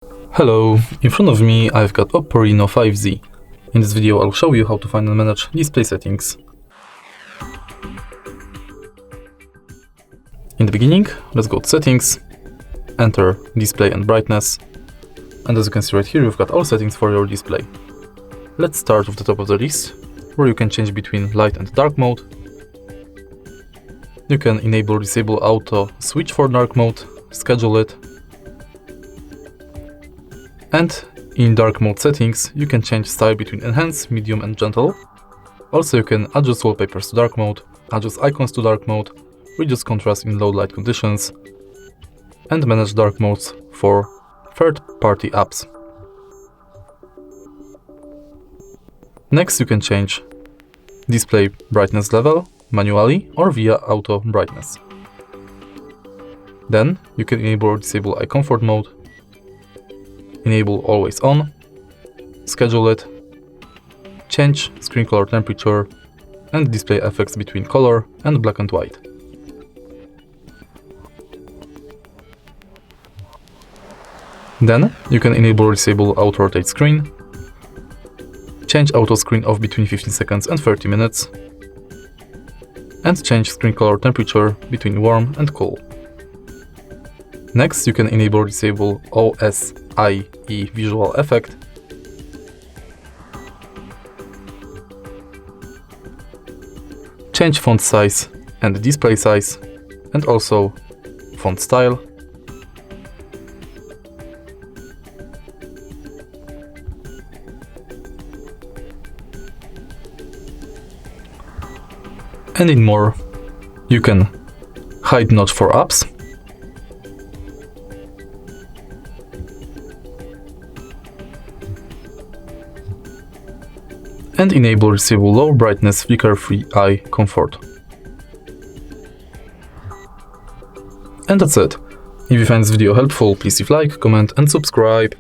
Hello, in front of me I've got Oppo Reno 5Z. In this video I'll show you how to find and manage display settings. In the beginning, let's go to settings, enter display and brightness, and as you can see right here you've got all settings for your display. Let's start with the top of the list, where you can change between light and dark mode. You can enable or disable auto switch for dark mode, schedule it. And in dark mode settings, you can change style between enhance, medium and gentle. Also you can adjust wallpapers to dark mode, adjust icons to dark mode, reduce contrast in low light conditions, and manage dark modes for third-party apps. Next you can change display brightness level manually or via auto brightness. Then you can enable or disable eye comfort mode, enable always on, schedule it, change screen color temperature, and display effects between color and black and white. Then you can enable or disable auto rotate screen, change auto screen off between 15 seconds and 30 minutes, and change screen color temperature between warm and cool. Next, you can enable or disable OSIE visual effect, change font size and display size, and also font style. And in more, you can hide notch for apps, and enable or disable low brightness flicker-free eye comfort. And that's it. If you find this video helpful, please leave a like, comment and subscribe.